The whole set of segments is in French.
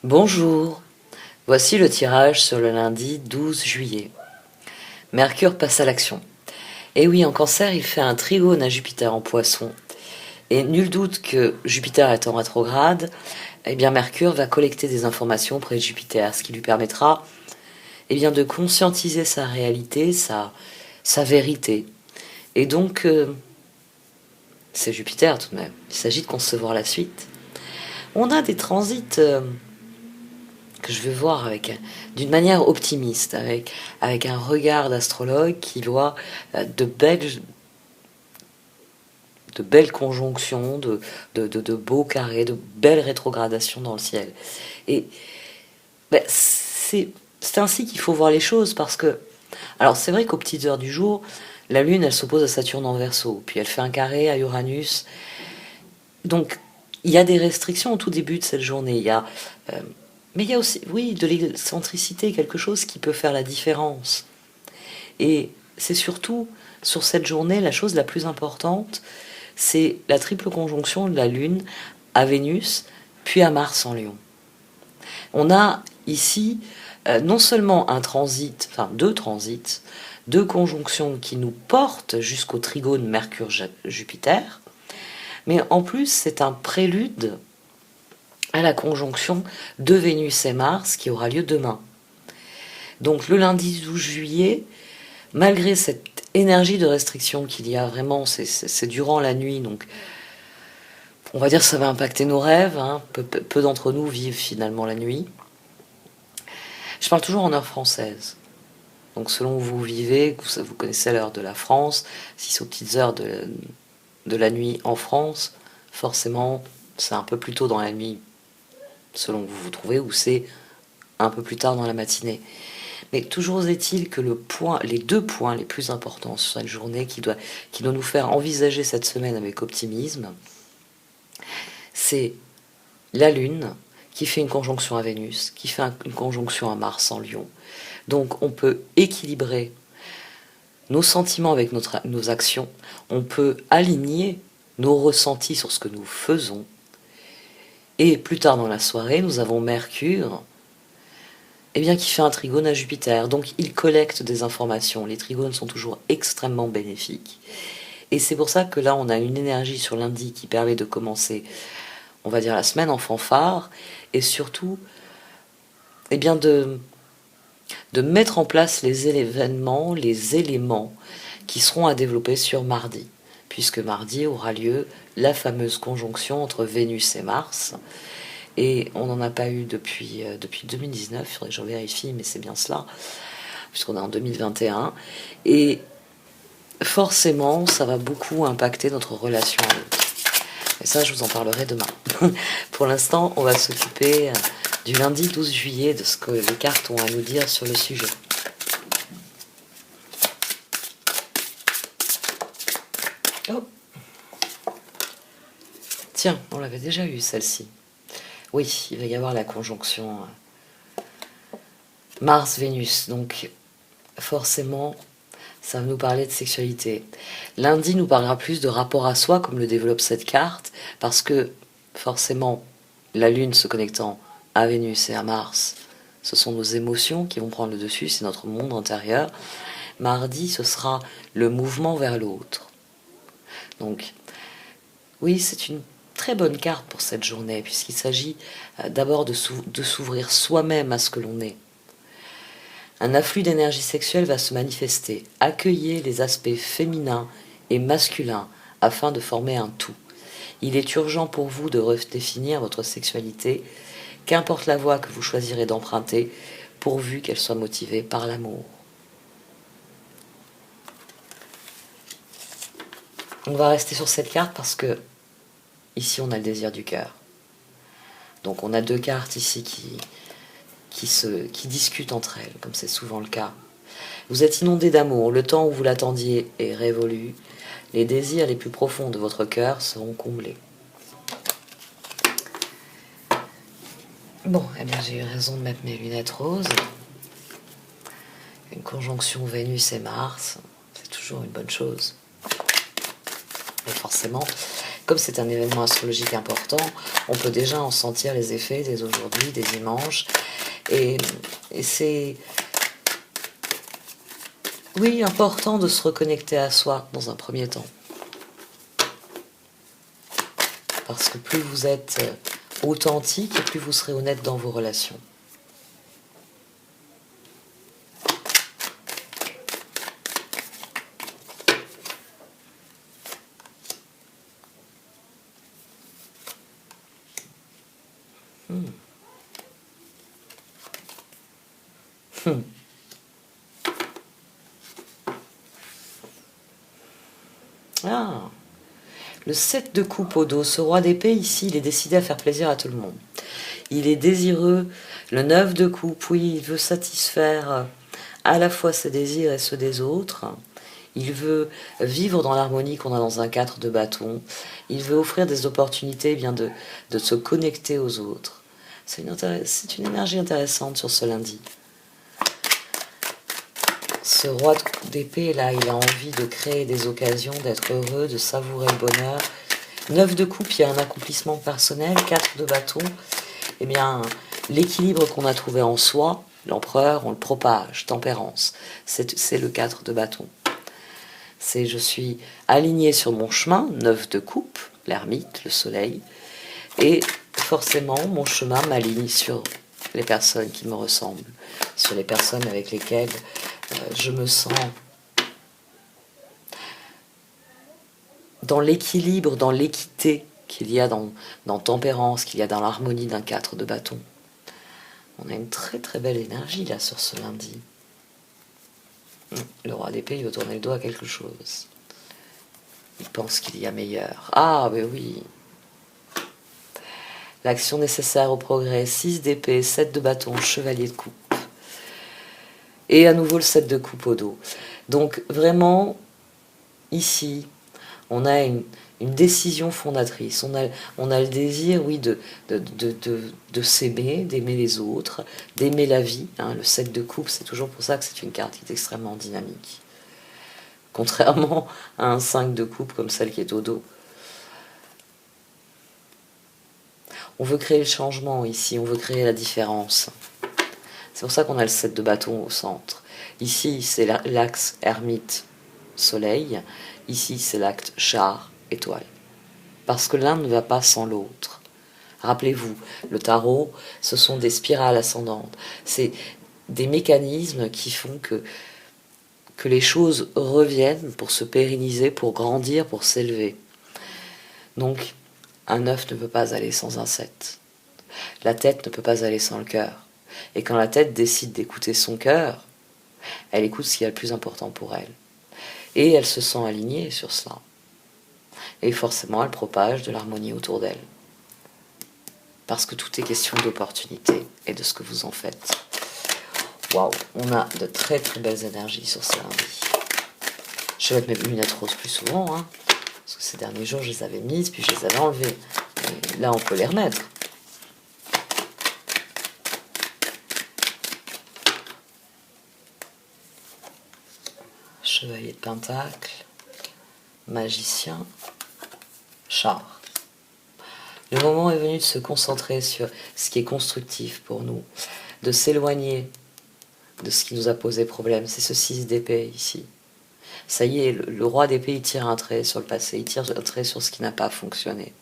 Bonjour, voici le tirage sur le lundi 12 juillet. Mercure passe à l'action. Et oui, en Cancer, il fait un trigone à Jupiter en Poisson. Et nul doute que Jupiter étant rétrograde, eh bien Mercure va collecter des informations auprès de Jupiter, ce qui lui permettra de conscientiser sa réalité, sa vérité. Et donc, c'est Jupiter tout de même. Il s'agit de concevoir la suite. On a des transits que je veux voir d'une manière optimiste, avec un regard d'astrologue qui voit de belles conjonctions, de beaux carrés, de belles rétrogradations dans le ciel. Et c'est ainsi qu'il faut voir les choses, parce que, alors c'est vrai qu'aux petites heures du jour, la Lune, elle s'oppose à Saturne en Verseau, puis elle fait un carré à Uranus. Donc, il y a des restrictions au tout début de cette journée. Mais il y a aussi, oui, de l'excentricité, quelque chose qui peut faire la différence. Et c'est surtout, sur cette journée, la chose la plus importante, c'est la triple conjonction de la Lune à Vénus, puis à Mars en Lion. On a ici non seulement un transit, enfin deux transits, deux conjonctions qui nous portent jusqu'au trigone Mercure-Jupiter, mais en plus c'est un prélude à la conjonction de Vénus et Mars qui aura lieu demain. Donc le lundi 12 juillet, malgré cette énergie de restriction qu'il y a vraiment, c'est durant la nuit, donc on va dire que ça va impacter nos rêves, hein. Peu d'entre nous vivent finalement la nuit. Je parle toujours en heure française. Donc selon où vous vivez, vous connaissez l'heure de la France, si c'est aux petites heures de la nuit en France, forcément c'est un peu plus tôt dans la nuit selon où vous vous trouvez, ou c'est un peu plus tard dans la matinée. Mais toujours est-il que les deux points les plus importants sur cette journée qui doit nous faire envisager cette semaine avec optimisme, c'est la Lune qui fait une conjonction à Vénus, qui fait une conjonction à Mars en Lion. Donc on peut équilibrer nos sentiments avec nos actions, on peut aligner nos ressentis sur ce que nous faisons. Et plus tard dans la soirée, nous avons Mercure qui fait un trigone à Jupiter. Donc il collecte des informations. Les trigones sont toujours extrêmement bénéfiques. Et c'est pour ça que là, on a une énergie sur lundi qui permet de commencer, on va dire, la semaine en fanfare, et surtout de mettre en place les événements, les éléments qui seront à développer sur mardi, puisque mardi aura lieu la fameuse conjonction entre Vénus et Mars. Et on n'en a pas eu depuis 2019, il faudrait que je vérifie, mais c'est bien cela, puisqu'on est en 2021. Et forcément, ça va beaucoup impacter notre relation à l'autre. Et ça, je vous en parlerai demain. Pour l'instant, on va s'occuper du lundi 12 juillet, de ce que les cartes ont à nous dire sur le sujet. Oh. Tiens, on l'avait déjà eu celle-ci. Oui, il va y avoir la conjonction Mars-Vénus, donc forcément, ça va nous parler de sexualité. Lundi nous parlera plus de rapport à soi, comme le développe cette carte, parce que forcément, la Lune se connectant à Vénus et à Mars, ce sont nos émotions qui vont prendre le dessus, c'est notre monde intérieur. Mardi, ce sera le mouvement vers l'autre. Donc, oui, c'est une très bonne carte pour cette journée, puisqu'il s'agit d'abord de s'ouvrir soi-même à ce que l'on est. Un afflux d'énergie sexuelle va se manifester. Accueillez les aspects féminins et masculins afin de former un tout. Il est urgent pour vous de redéfinir votre sexualité, qu'importe la voie que vous choisirez d'emprunter, pourvu qu'elle soit motivée par l'amour. On va rester sur cette carte parce que ici on a le désir du cœur. Donc on a deux cartes ici qui discutent entre elles, comme c'est souvent le cas. Vous êtes inondé d'amour, le temps où vous l'attendiez est révolu, les désirs les plus profonds de votre cœur seront comblés. Bon, eh bien j'ai eu raison de mettre mes lunettes roses. Une conjonction Vénus et Mars, c'est toujours une bonne chose. Et forcément, comme c'est un événement astrologique important, on peut déjà en sentir les effets dès aujourd'hui, dès dimanche. Et c'est, oui, important de se reconnecter à soi dans un premier temps. Parce que plus vous êtes authentique et plus vous serez honnête dans vos relations. Ah, le 7 de coupe au dos, ce roi d'épée ici, il est décidé à faire plaisir à tout le monde. Il est désireux. Le 9 de coupe, oui, il veut satisfaire à la fois ses désirs et ceux des autres. Il veut vivre dans l'harmonie qu'on a dans un 4 de bâton. Il veut offrir des opportunités de se connecter aux autres. C'est une énergie intéressante sur ce lundi. Ce roi d'épée, là, il a envie de créer des occasions, d'être heureux, de savourer le bonheur. 9 de coupe, il y a un accomplissement personnel. 4 de bâton, eh bien, l'équilibre qu'on a trouvé en soi, l'empereur, on le propage, tempérance. C'est le 4 de bâton. C'est je suis aligné sur mon chemin, 9 de coupe, l'ermite, le soleil, et forcément, mon chemin m'aligne sur les personnes qui me ressemblent, sur les personnes avec lesquelles je me sens dans l'équilibre, dans l'équité qu'il y a dans tempérance, qu'il y a dans l'harmonie d'un 4 de bâton. On a une très très belle énergie là sur ce lundi. Le roi d'épée, il veut tourner le doigt à quelque chose. Il pense qu'il y a meilleur. Ah, ben oui. L'action nécessaire au progrès. 6 d'épée, 7 de bâton, chevalier de coupe. Et à nouveau le 7 de coupe au dos. Donc vraiment, ici, on a une décision fondatrice. On a le désir, oui, de s'aimer, d'aimer les autres, d'aimer la vie. Hein. Le 7 de coupe, c'est toujours pour ça que c'est une carte qui est extrêmement dynamique. Contrairement à un 5 de coupe comme celle qui est au dos. On veut créer le changement ici, on veut créer la différence. C'est pour ça qu'on a le 7 de bâton au centre. Ici, c'est l'axe ermite, soleil. Ici, c'est l'axe char, étoile. Parce que l'un ne va pas sans l'autre. Rappelez-vous, le tarot, ce sont des spirales ascendantes. C'est des mécanismes qui font que les choses reviennent pour se pérenniser, pour grandir, pour s'élever. Donc, un 9 ne peut pas aller sans un 7. La tête ne peut pas aller sans le cœur. Et quand la tête décide d'écouter son cœur, elle écoute ce qui est le plus important pour elle. Et elle se sent alignée sur cela. Et forcément, elle propage de l'harmonie autour d'elle. Parce que tout est question d'opportunité et de ce que vous en faites. Waouh, on a de très très belles énergies sur ce lundi. Je vais mettre mes lunettes roses plus souvent, hein, parce que ces derniers jours, je les avais mises, puis je les avais enlevées. Et là, on peut les remettre. Chevalier de Pentacle, magicien, char. Le moment est venu de se concentrer sur ce qui est constructif pour nous, de s'éloigner de ce qui nous a posé problème. C'est ce 6 d'épée ici. Ça y est, le roi d'épée, il tire un trait sur le passé, il tire un trait sur ce qui n'a pas fonctionné.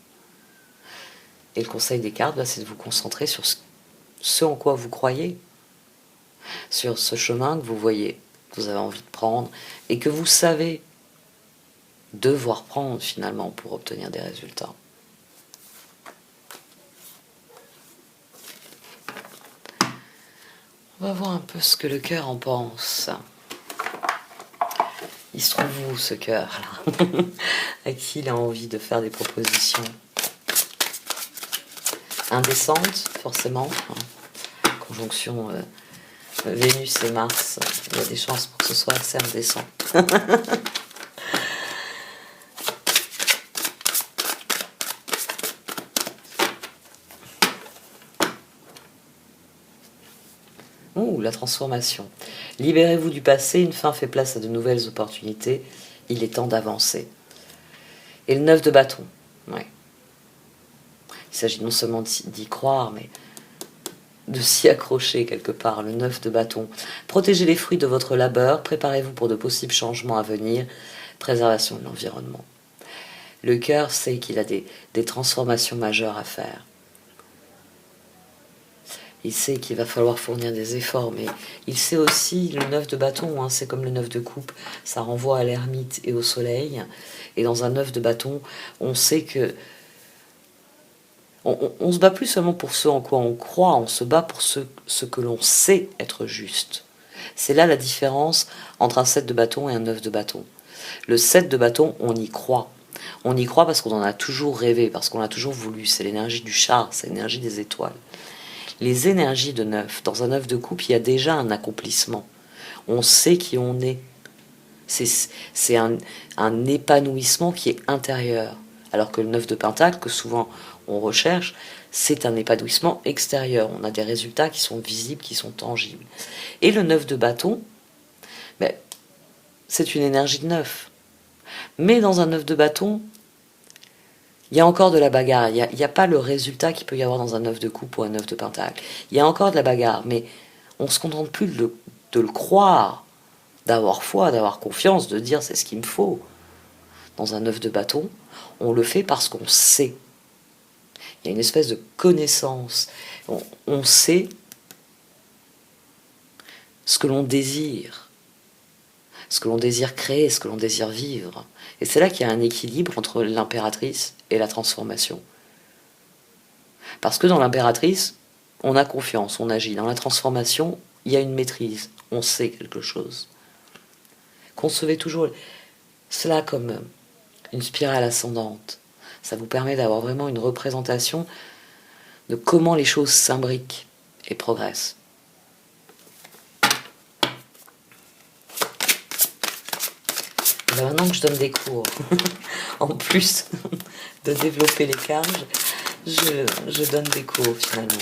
Et le conseil des cartes, c'est de vous concentrer sur ce en quoi vous croyez, sur ce chemin que vous voyez, que vous avez envie de prendre, et que vous savez devoir prendre finalement pour obtenir des résultats. On va voir un peu ce que le cœur en pense. Il se trouve où ce cœur-là? À qui il a envie de faire des propositions? Indécente, forcément. Conjonction Vénus et Mars. Il y a des chances pour que ce soit assez indécent. Ouh, la transformation. Libérez-vous du passé, une fin fait place à de nouvelles opportunités. Il est temps d'avancer. Et le 9 de bâton. Ouais. Il s'agit non seulement d'y croire, mais de s'y accrocher quelque part, le 9 de bâton. Protégez les fruits de votre labeur, préparez-vous pour de possibles changements à venir, préservation de l'environnement. Le cœur sait qu'il a des transformations majeures à faire. Il sait qu'il va falloir fournir des efforts, mais il sait aussi, le 9 de bâton, hein, c'est comme le 9 de coupe, ça renvoie à l'ermite et au soleil. Et dans un 9 de bâton, on sait que on se bat plus seulement pour ce en quoi on croit, on se bat pour ce que l'on sait être juste. C'est là la différence entre un 7 de bâton et un 9 de bâton. Le 7 de bâton, on y croit. On y croit parce qu'on en a toujours rêvé, parce qu'on l'a toujours voulu. C'est l'énergie du char, c'est l'énergie des étoiles. Les énergies de 9, dans un 9 de coupe, il y a déjà un accomplissement. On sait qui on est. C'est un épanouissement qui est intérieur. Alors que le 9 de pentacle, que souvent on recherche, c'est un épanouissement extérieur. On a des résultats qui sont visibles, qui sont tangibles. Et le 9 de bâton, ben, c'est une énergie de 9. Mais dans un 9 de bâton, il y a encore de la bagarre. Il n'y a pas le résultat qu'il peut y avoir dans un 9 de coupe ou un 9 de pentacle. Il y a encore de la bagarre, mais on ne se contente plus de le croire, d'avoir foi, d'avoir confiance, de dire c'est ce qu'il me faut. Dans un 9 de bâton, on le fait parce qu'on sait. Il y a une espèce de connaissance. On sait ce que l'on désire, ce que l'on désire créer, ce que l'on désire vivre. Et c'est là qu'il y a un équilibre entre l'impératrice et la transformation. Parce que dans l'impératrice, on a confiance, on agit. Dans la transformation, il y a une maîtrise, on sait quelque chose. Concevez toujours cela comme une spirale ascendante. Ça vous permet d'avoir vraiment une représentation de comment les choses s'imbriquent et progressent. Et bien maintenant que je donne des cours, en plus de développer les cartes, je donne des cours finalement.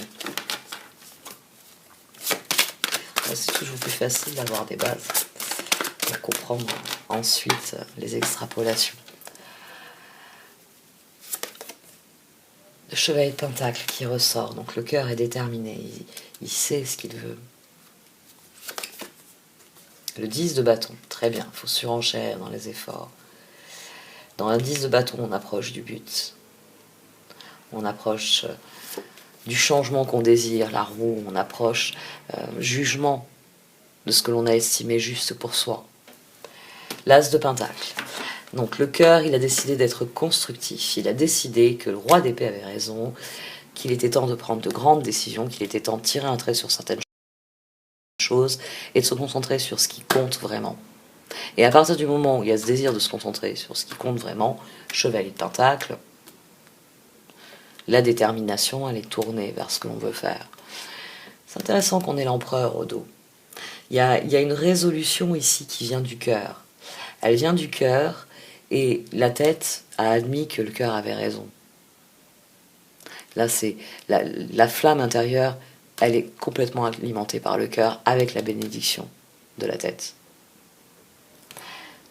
C'est toujours plus facile d'avoir des bases pour comprendre ensuite les extrapolations. Le chevalier de pentacle qui ressort, donc le cœur est déterminé, il sait ce qu'il veut. Le 10 de bâton, très bien, il faut surenchère dans les efforts. Dans un 10 de bâton, on approche du but. On approche du changement qu'on désire, la roue, on approche jugement de ce que l'on a estimé juste pour soi. L'as de pentacle. Donc le cœur, il a décidé d'être constructif. Il a décidé que le roi d'épée avait raison, qu'il était temps de prendre de grandes décisions, qu'il était temps de tirer un trait sur certaines choses et de se concentrer sur ce qui compte vraiment. Et à partir du moment où il y a ce désir de se concentrer sur ce qui compte vraiment, chevalier de pentacle, la détermination, elle est tournée vers ce que l'on veut faire. C'est intéressant qu'on ait l'empereur au dos. Il y a une résolution ici qui vient du cœur. Elle vient du cœur et la tête a admis que le cœur avait raison. Là, c'est la flamme intérieure, elle est complètement alimentée par le cœur avec la bénédiction de la tête.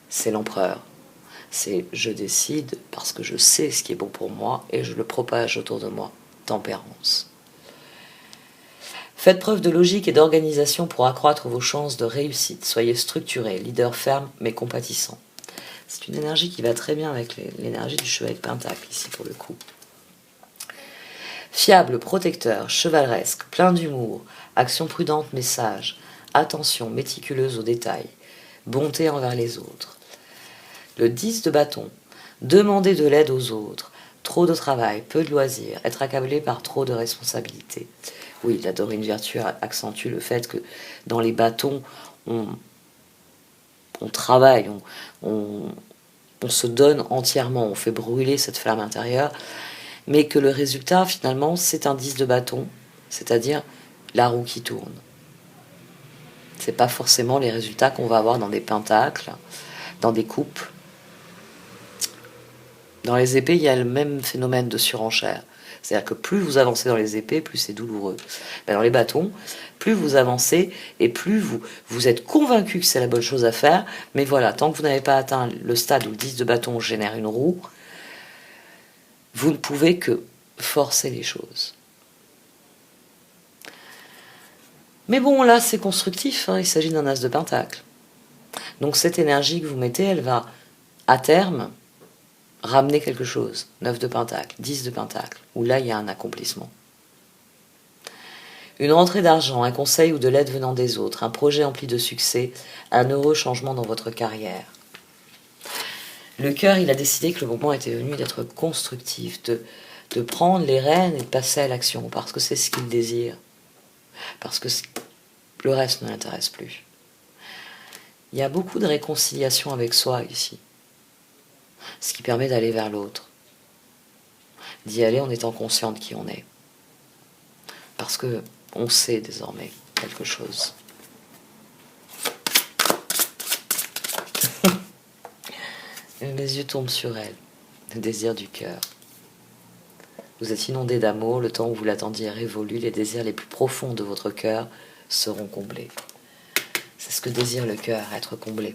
C'est l'empereur. C'est je décide parce que je sais ce qui est bon pour moi et je le propage autour de moi. Tempérance. Faites preuve de logique et d'organisation pour accroître vos chances de réussite. Soyez structuré, leader ferme mais compatissant. C'est une énergie qui va très bien avec l'énergie du chevalier de pentacle ici pour le coup. Fiable, protecteur, chevaleresque, plein d'humour, action prudente mais sage, attention méticuleuse aux détails, bonté envers les autres. Le 10 de bâton, demander de l'aide aux autres, trop de travail, peu de loisirs, être accablé par trop de responsabilités. Oui, la dorine vertu accentue le fait que dans les bâtons, on travaille, on se donne entièrement, on fait brûler cette flamme intérieure, mais que le résultat, finalement, c'est un 10 de bâton, c'est-à-dire la roue qui tourne. C'est pas forcément les résultats qu'on va avoir dans des pentacles, dans des coupes. Dans les épées, il y a le même phénomène de surenchère. C'est-à-dire que plus vous avancez dans les épées, plus c'est douloureux. Mais dans les bâtons, plus vous avancez et plus vous êtes convaincu que c'est la bonne chose à faire. Mais voilà, tant que vous n'avez pas atteint le stade où le 10 de bâton génère une roue, Vous ne pouvez que forcer les choses. Mais bon, là, c'est constructif, hein, il s'agit d'un as de pentacle. Donc cette énergie que vous mettez, elle va, à terme, ramener quelque chose. 9 de pentacle, 10 de pentacle, où là, il y a un accomplissement. Une rentrée d'argent, un conseil ou de l'aide venant des autres, un projet empli de succès, un heureux changement dans votre carrière. Le cœur, il a décidé que le moment était venu d'être constructif, de prendre les rênes et de passer à l'action, parce que c'est ce qu'il désire, parce que le reste ne l'intéresse plus. Il y a beaucoup de réconciliation avec soi ici, ce qui permet d'aller vers l'autre, d'y aller en étant conscient de qui on est, parce que on sait désormais quelque chose. Les yeux tombent sur elle, le désir du cœur. Vous êtes inondé d'amour, le temps où vous l'attendiez est révolu, les désirs les plus profonds de votre cœur seront comblés. C'est ce que désire le cœur, être comblé.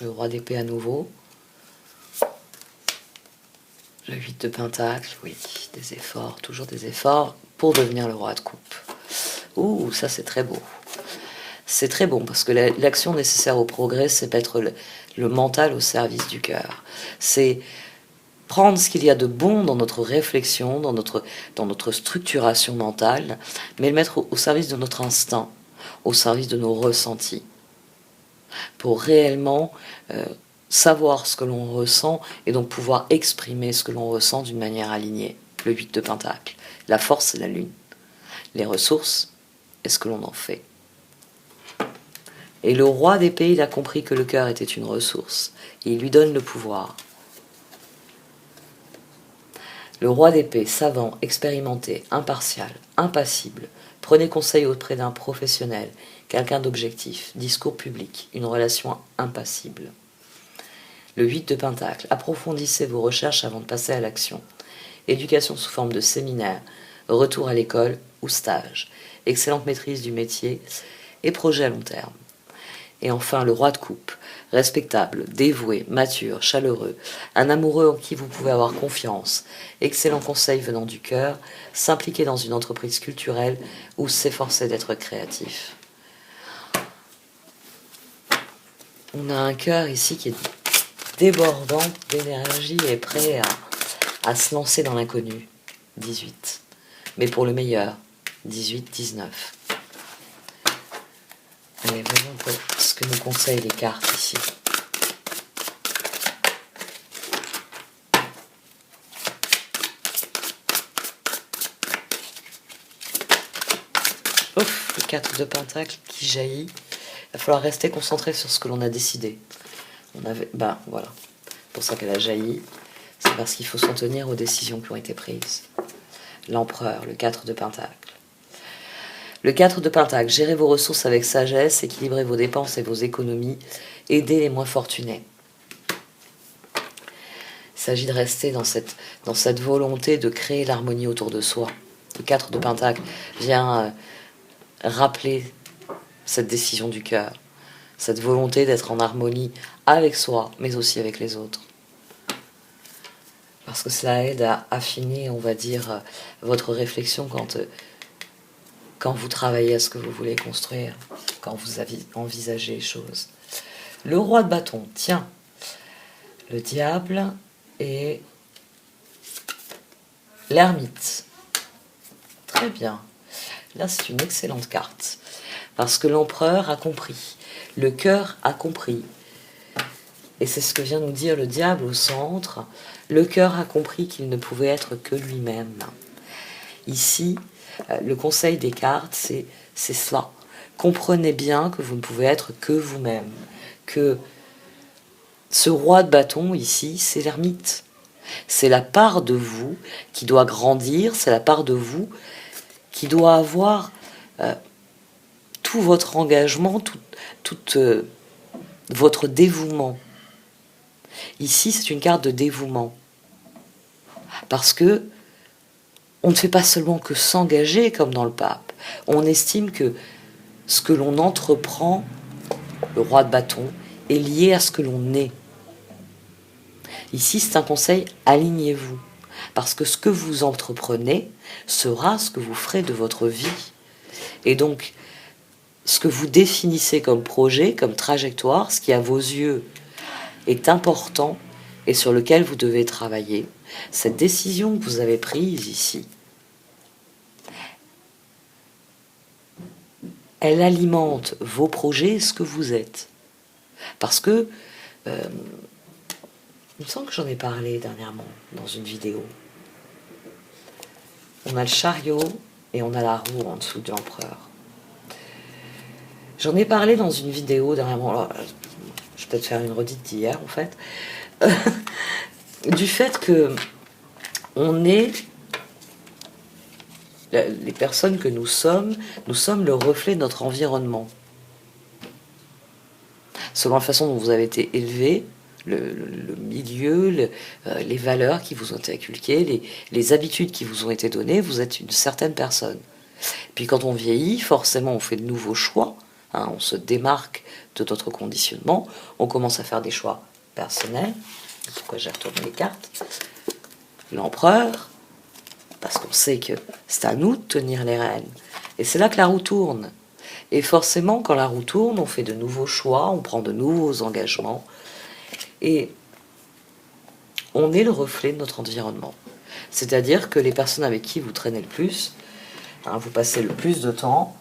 Le roi d'épée à nouveau. Le 8 de pentacle, oui, des efforts, toujours des efforts pour devenir le roi de coupe. Ouh, ça c'est très beau. C'est très bon parce que l'action nécessaire au progrès, c'est mettre le mental au service du cœur. C'est prendre ce qu'il y a de bon dans notre réflexion, dans notre structuration mentale, mais le mettre au service de notre instinct, au service de nos ressentis, pour réellement savoir ce que l'on ressent et donc pouvoir exprimer ce que l'on ressent d'une manière alignée. Le 8 de pentacle. La force, c'est la lune. Les ressources, est-ce que l'on en fait? Et le roi d'épée, il a compris que le cœur était une ressource. Et il lui donne le pouvoir. Le roi d'épée, savant, expérimenté, impartial, impassible, prenez conseil auprès d'un professionnel, quelqu'un d'objectif, discours public, une relation impassible. Le 8 de pentacle, approfondissez vos recherches avant de passer à l'action. Éducation sous forme de séminaire, retour à l'école ou stage, excellente maîtrise du métier et projet à long terme. Et enfin, le roi de coupe, respectable, dévoué, mature, chaleureux, un amoureux en qui vous pouvez avoir confiance, excellent conseil venant du cœur, s'impliquer dans une entreprise culturelle ou s'efforcer d'être créatif. On a un cœur ici qui est débordant d'énergie et prêt à se lancer dans l'inconnu. 18. Mais pour le meilleur. 18, 19. Allez, voyons ce que nous conseillent les cartes ici. Ouf, le 4 de pentacle qui jaillit. Il va falloir rester concentré sur ce que l'on a décidé. Voilà. C'est pour ça qu'elle a jailli. C'est parce qu'il faut s'en tenir aux décisions qui ont été prises. L'empereur, le 4 de pentacle. Le 4 de pentacle, gérez vos ressources avec sagesse, équilibrez vos dépenses et vos économies, aidez les moins fortunés. Il s'agit de rester dans cette volonté de créer l'harmonie autour de soi. Le 4 de pentacle vient rappeler cette décision du cœur, cette volonté d'être en harmonie avec soi, mais aussi avec les autres. Parce que cela aide à affiner, on va dire, votre réflexion quand vous travaillez à ce que vous voulez construire, quand vous envisagez les choses. Le roi de bâton, tiens, le diable et l'ermite. Très bien. Là, c'est une excellente carte. Parce que l'empereur a compris, le cœur a compris. Et c'est ce que vient nous dire le diable au centre. Le cœur a compris qu'il ne pouvait être que lui-même. Ici, le conseil des cartes, c'est cela. Comprenez bien que vous ne pouvez être que vous-même. Que ce roi de bâton, ici, c'est l'ermite. C'est la part de vous qui doit grandir, c'est la part de vous qui doit avoir tout votre engagement, tout votre dévouement. Ici, c'est une carte de dévouement. Parce que on ne fait pas seulement que s'engager comme dans le pape. On estime que ce que l'on entreprend, le roi de bâton, est lié à ce que l'on est. Ici, c'est un conseil, alignez-vous. Parce que ce que vous entreprenez sera ce que vous ferez de votre vie. Et donc, ce que vous définissez comme projet, comme trajectoire, ce qui à vos yeux est important et sur lequel vous devez travailler, cette décision que vous avez prise ici, elle alimente vos projets et ce que vous êtes. Parce que, il me semble que j'en ai parlé dernièrement dans une vidéo. On a le chariot et on a la roue en dessous de l'empereur. J'en ai parlé dans une vidéo dernièrement. Alors, je vais peut-être faire une redite d'hier en fait. Du fait que on est les personnes que nous sommes le reflet de notre environnement. Selon la façon dont vous avez été élevé, le milieu, les valeurs qui vous ont été inculquées, les habitudes qui vous ont été données, vous êtes une certaine personne. Puis quand on vieillit, forcément on fait de nouveaux choix, hein, on se démarque de notre conditionnement, on commence à faire des choix personnels. Pourquoi j'ai retourné les cartes? L'empereur, parce qu'on sait que c'est à nous de tenir les rênes. Et c'est là que la roue tourne. Et forcément, quand la roue tourne, on fait de nouveaux choix, on prend de nouveaux engagements. Et on est le reflet de notre environnement. C'est-à-dire que les personnes avec qui vous traînez le plus, hein, vous passez le plus de temps,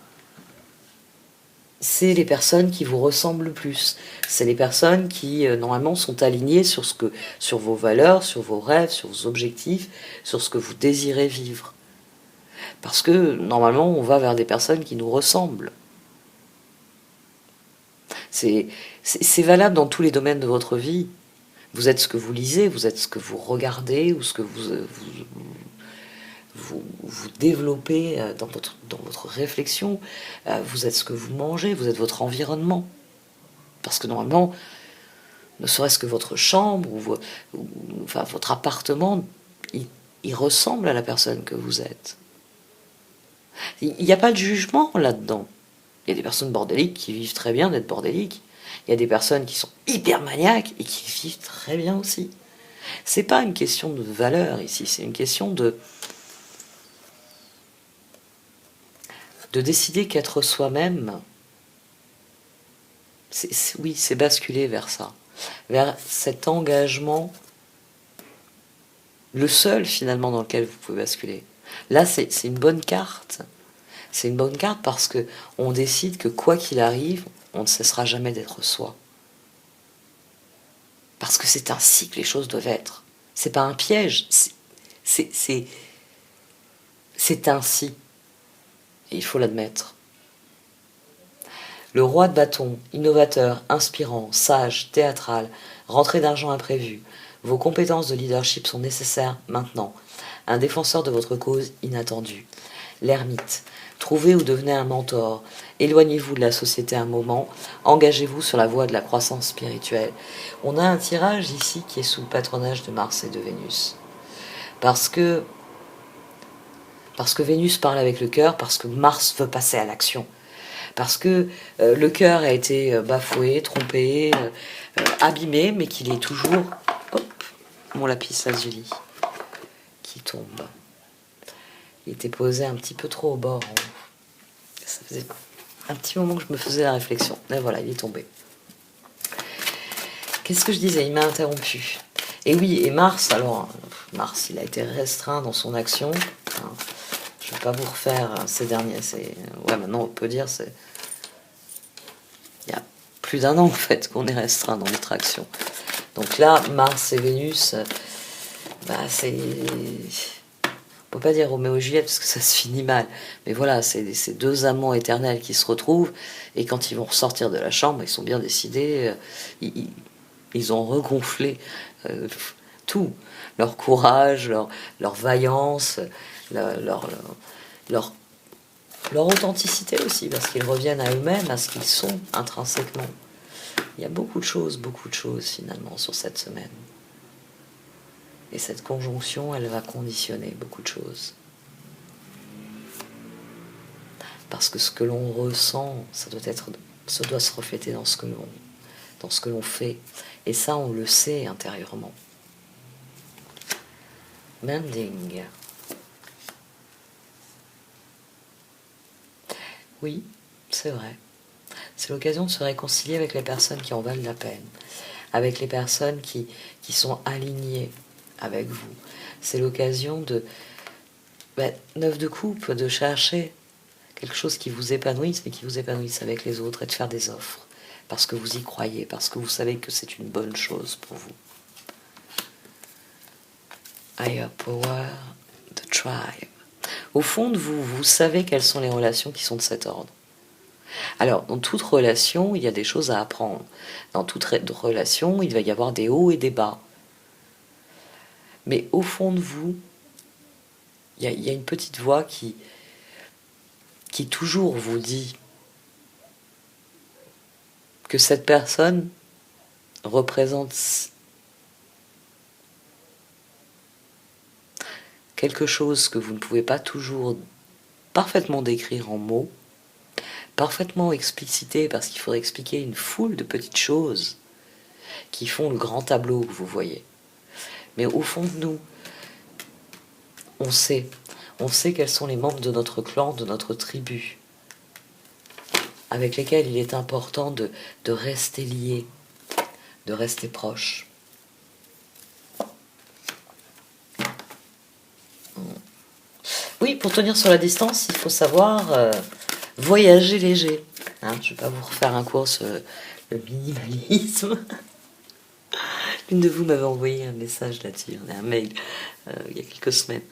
c'est les personnes qui vous ressemblent le plus. C'est les personnes qui, normalement, sont alignées sur vos valeurs, sur vos rêves, sur vos objectifs, sur ce que vous désirez vivre. Parce que, normalement, on va vers des personnes qui nous ressemblent. C'est valable dans tous les domaines de votre vie. Vous êtes ce que vous lisez, vous êtes ce que vous regardez, ou ce que vous développez dans votre réflexion, vous êtes ce que vous mangez, vous êtes votre environnement. Parce que normalement, ne serait-ce que votre chambre, enfin, votre appartement, il ressemble à la personne que vous êtes. Il n'y a pas de jugement là-dedans. Il y a des personnes bordéliques qui vivent très bien d'être bordéliques. Il y a des personnes qui sont hyper maniaques et qui vivent très bien aussi. C'est pas une question de valeur ici, c'est une question de décider qu'être soi-même, oui, c'est basculer vers ça, vers cet engagement, le seul finalement dans lequel vous pouvez basculer. Là, c'est une bonne carte. C'est une bonne carte parce que on décide que quoi qu'il arrive, on ne cessera jamais d'être soi. Parce que c'est ainsi que les choses doivent être. C'est pas un piège. C'est ainsi. Et il faut l'admettre. Le roi de bâton, innovateur, inspirant, sage, théâtral, rentrée d'argent imprévue. Vos compétences de leadership sont nécessaires maintenant. Un défenseur de votre cause inattendue. L'ermite. Trouvez ou devenez un mentor. Éloignez-vous de la société un moment. Engagez-vous sur la voie de la croissance spirituelle. On a un tirage ici qui est sous le patronage de Mars et de Vénus. Parce que Vénus parle avec le cœur, parce que Mars veut passer à l'action. Parce que le cœur a été bafoué, trompé, abîmé, mais qu'il est toujours... Hop, mon lapis lazuli qui tombe. Il était posé un petit peu trop au bord. Ça faisait un petit moment que je me faisais la réflexion. Et voilà, il est tombé. Qu'est-ce que je disais? Il m'a interrompu. Et oui, et Mars, alors, Mars, il a été restreint dans son action. Hein, je ne vais pas vous refaire ces derniers... Ouais, maintenant, on peut dire, c'est... Il y a plus d'un an, en fait, qu'on est restreint dans notre action. Donc là, Mars et Vénus, c'est... On peut pas dire Roméo et Juliette parce que ça se finit mal. Mais voilà, c'est ces deux amants éternels qui se retrouvent. Et quand ils vont ressortir de la chambre, ils sont bien décidés. Ils ont regonflé tout. Leur courage, leur vaillance, leur authenticité aussi. Parce qu'ils reviennent à eux-mêmes, à ce qu'ils sont intrinsèquement. Il y a beaucoup de choses finalement sur cette semaine. Et cette conjonction, elle va conditionner beaucoup de choses. Parce que ce que l'on ressent, ça doit se refléter dans ce que l'on fait. Et ça, on le sait intérieurement. Mending. Oui, c'est vrai. C'est l'occasion de se réconcilier avec les personnes qui en valent la peine, avec les personnes qui sont alignées avec vous. C'est l'occasion de, 9 de coupe, de chercher quelque chose qui vous épanouisse, mais qui vous épanouisse avec les autres, et de faire des offres, parce que vous y croyez, parce que vous savez que c'est une bonne chose pour vous. Higher Power, The Tribe. Au fond de vous, vous savez quelles sont les relations qui sont de cet ordre. Alors, dans toute relation, il y a des choses à apprendre. Dans toute relation, il va y avoir des hauts et des bas. Mais au fond de vous, il y a une petite voix qui toujours vous dit que cette personne représente quelque chose que vous ne pouvez pas toujours parfaitement décrire en mots, parfaitement expliciter, parce qu'il faudrait expliquer une foule de petites choses qui font le grand tableau que vous voyez. Mais au fond de nous, on sait quels sont les membres de notre clan, de notre tribu, avec lesquels il est important de rester lié, de rester proche. Oui, pour tenir sur la distance, il faut savoir voyager léger. Hein, je ne vais pas vous refaire un cours sur le minimalisme. L'une de vous m'avait envoyé un message là-dessus, un mail, il y a quelques semaines,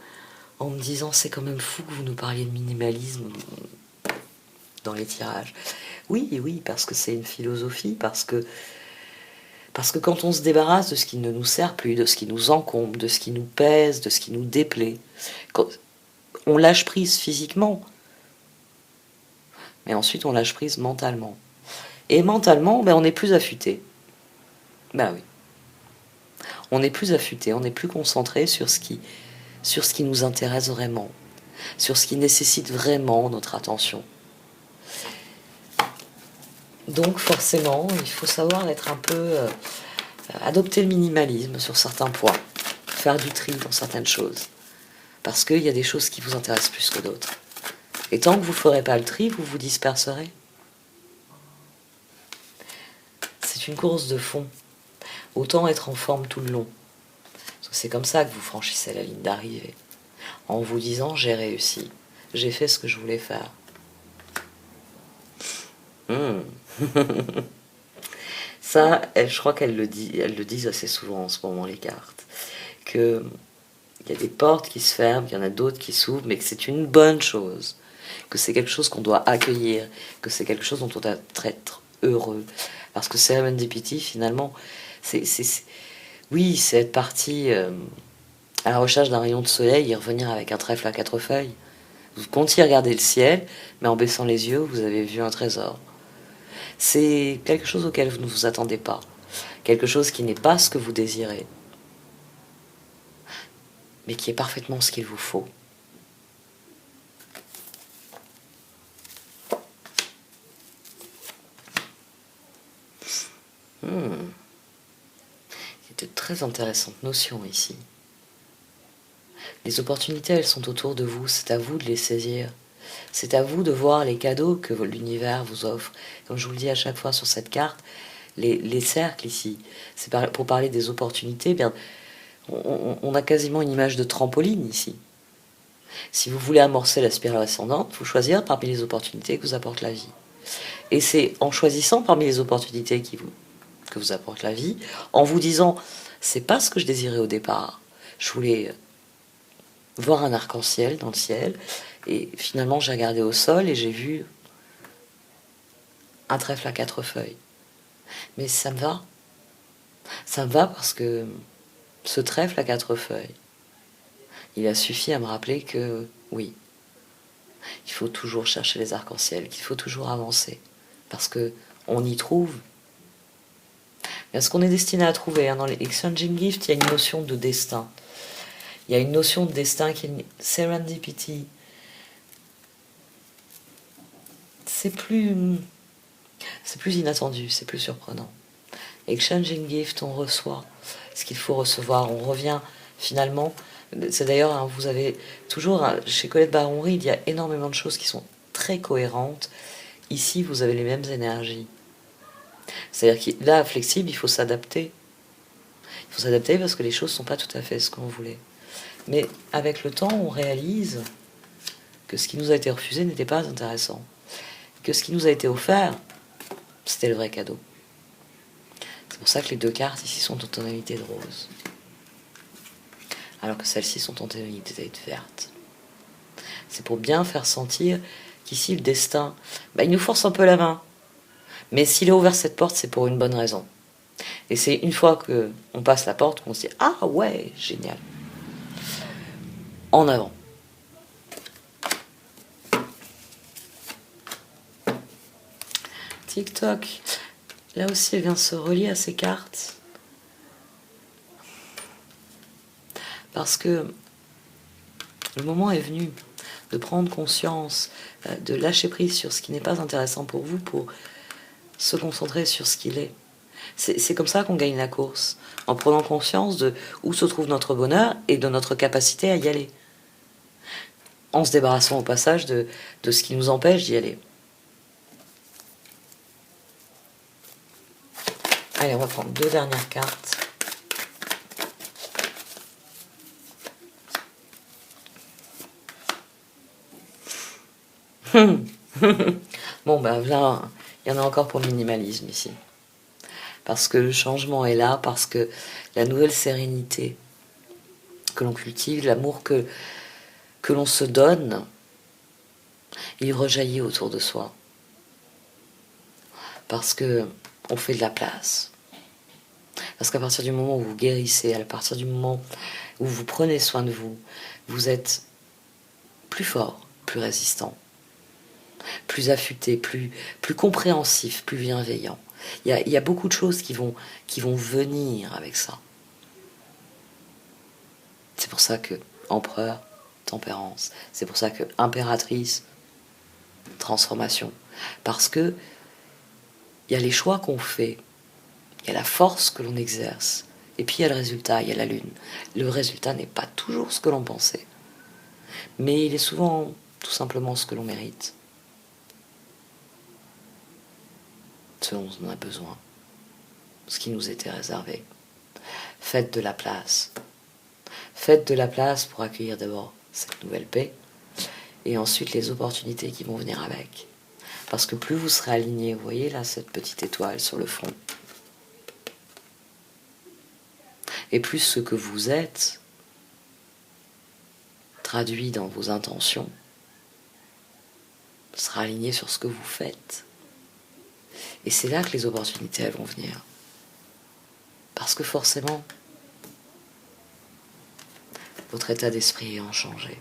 en me disant c'est quand même fou que vous nous parliez de minimalisme dans les tirages. Oui, parce que c'est une philosophie, parce que quand on se débarrasse de ce qui ne nous sert plus, de ce qui nous encombre, de ce qui nous pèse, de ce qui nous déplaît, on lâche prise physiquement, mais ensuite on lâche prise mentalement. Et mentalement, on est plus affûté. Oui. On est plus affûté, on est plus concentré sur ce qui nous intéresse vraiment, sur ce qui nécessite vraiment notre attention. Donc forcément, il faut savoir être un peu... adopter le minimalisme sur certains points, faire du tri dans certaines choses. Parce qu'il y a des choses qui vous intéressent plus que d'autres. Et tant que vous ne ferez pas le tri, vous vous disperserez. C'est une course de fond. Autant être en forme tout le long. C'est comme ça que vous franchissez la ligne d'arrivée. En vous disant, j'ai réussi. J'ai fait ce que je voulais faire. Ça, je crois elles le disent assez souvent en ce moment, les cartes. Qu'il y a des portes qui se ferment, il y en a d'autres qui s'ouvrent, mais que c'est une bonne chose. Que c'est quelque chose qu'on doit accueillir. Que c'est quelque chose dont on doit être heureux. Parce que Serendipity, finalement, c'est être parti à la recherche d'un rayon de soleil et revenir avec un trèfle à 4 feuilles. Vous comptiez regarder le ciel, mais en baissant les yeux, vous avez vu un trésor. C'est quelque chose auquel vous ne vous attendez pas. Quelque chose qui n'est pas ce que vous désirez, mais qui est parfaitement ce qu'il vous faut. Il y a de très intéressantes notions ici. Les opportunités, elles sont autour de vous, c'est à vous de les saisir. C'est à vous de voir les cadeaux que l'univers vous offre. Comme je vous le dis à chaque fois sur cette carte, les cercles ici, c'est pour parler des opportunités, on a quasiment une image de trampoline ici. Si vous voulez amorcer la spirale ascendante, il faut choisir parmi les opportunités que vous apporte la vie. Et c'est en choisissant parmi les opportunités que vous apporte la vie, en vous disant, c'est pas ce que je désirais au départ. Je voulais voir un arc-en-ciel dans le ciel, et finalement j'ai regardé au sol et j'ai vu un trèfle à 4 feuilles. Mais ça me va. Ça me va parce que ce trèfle à 4 feuilles, il a suffi à me rappeler que oui, il faut toujours chercher les arcs-en-ciel, qu'il faut toujours avancer, parce que on y trouve Et ce qu'on est destiné à trouver, dans les exchanging gifts, il y a une notion de destin. Il y a une notion de destin qui est une serendipity. C'est plus inattendu, c'est plus surprenant. Exchanging gift, on reçoit ce qu'il faut recevoir, on revient finalement. C'est d'ailleurs, vous avez toujours, chez Colette Baron-Henri, il y a énormément de choses qui sont très cohérentes. Ici, vous avez les mêmes énergies. C'est-à-dire que là, flexible, il faut s'adapter. Il faut s'adapter parce que les choses ne sont pas tout à fait ce qu'on voulait. Mais avec le temps, on réalise que ce qui nous a été refusé n'était pas intéressant. Que ce qui nous a été offert, c'était le vrai cadeau. C'est pour ça que les 2 cartes ici sont en tonalité de rose. Alors que celles-ci sont en tonalité de verte. C'est pour bien faire sentir qu'ici, le destin, il nous force un peu la main. Mais s'il a ouvert cette porte, c'est pour une bonne raison. Et c'est une fois qu'on passe la porte qu'on se dit « Ah ouais, génial !» En avant. TikTok. Là aussi, elle vient se relier à ces cartes. Parce que le moment est venu de prendre conscience, de lâcher prise sur ce qui n'est pas intéressant pour vous, pour se concentrer sur ce qu'il est. C'est comme ça qu'on gagne la course, en prenant conscience de où se trouve notre bonheur et de notre capacité à y aller. En se débarrassant au passage de ce qui nous empêche d'y aller. Allez, on va prendre 2 dernières cartes. Bon, là, il y en a encore pour le minimalisme ici. Parce que le changement est là, parce que la nouvelle sérénité que l'on cultive, l'amour que l'on se donne, il rejaillit autour de soi. Parce que on fait de la place. Parce qu'à partir du moment où vous guérissez, à partir du moment où vous prenez soin de vous, vous êtes plus fort, plus résistant, plus affûté, plus compréhensif, plus bienveillant. Il y a beaucoup de choses qui vont venir avec ça. C'est pour ça que empereur, tempérance. C'est pour ça que impératrice, transformation. Parce que il y a les choix qu'on fait, il y a la force que l'on exerce, et puis il y a le résultat, il y a la lune. Le résultat n'est pas toujours ce que l'on pensait, mais il est souvent tout simplement ce que l'on mérite, ce dont on a besoin, ce qui nous était réservé. Faites de la place. Faites de la place pour accueillir d'abord cette nouvelle paix, et ensuite les opportunités qui vont venir avec. Parce que plus vous serez aligné, vous voyez là cette petite étoile sur le front, et plus ce que vous êtes, traduit dans vos intentions, sera aligné sur ce que vous faites. Et c'est là que les opportunités elles vont venir. Parce que forcément, votre état d'esprit est en changé.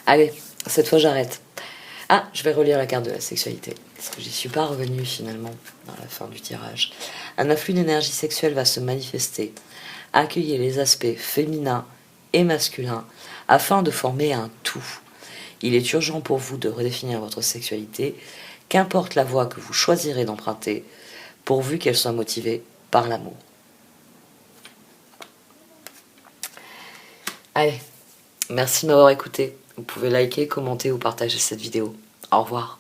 Allez, cette fois j'arrête. Ah, je vais relire la carte de la sexualité, parce que j'y suis pas revenue finalement dans la fin du tirage. Un afflux d'énergie sexuelle va se manifester. Accueillez les aspects féminins et masculins afin de former un tout. Il est urgent pour vous de redéfinir votre sexualité, qu'importe la voie que vous choisirez d'emprunter, pourvu qu'elle soit motivée par l'amour. Allez, merci de m'avoir écouté. Vous pouvez liker, commenter ou partager cette vidéo. Au revoir.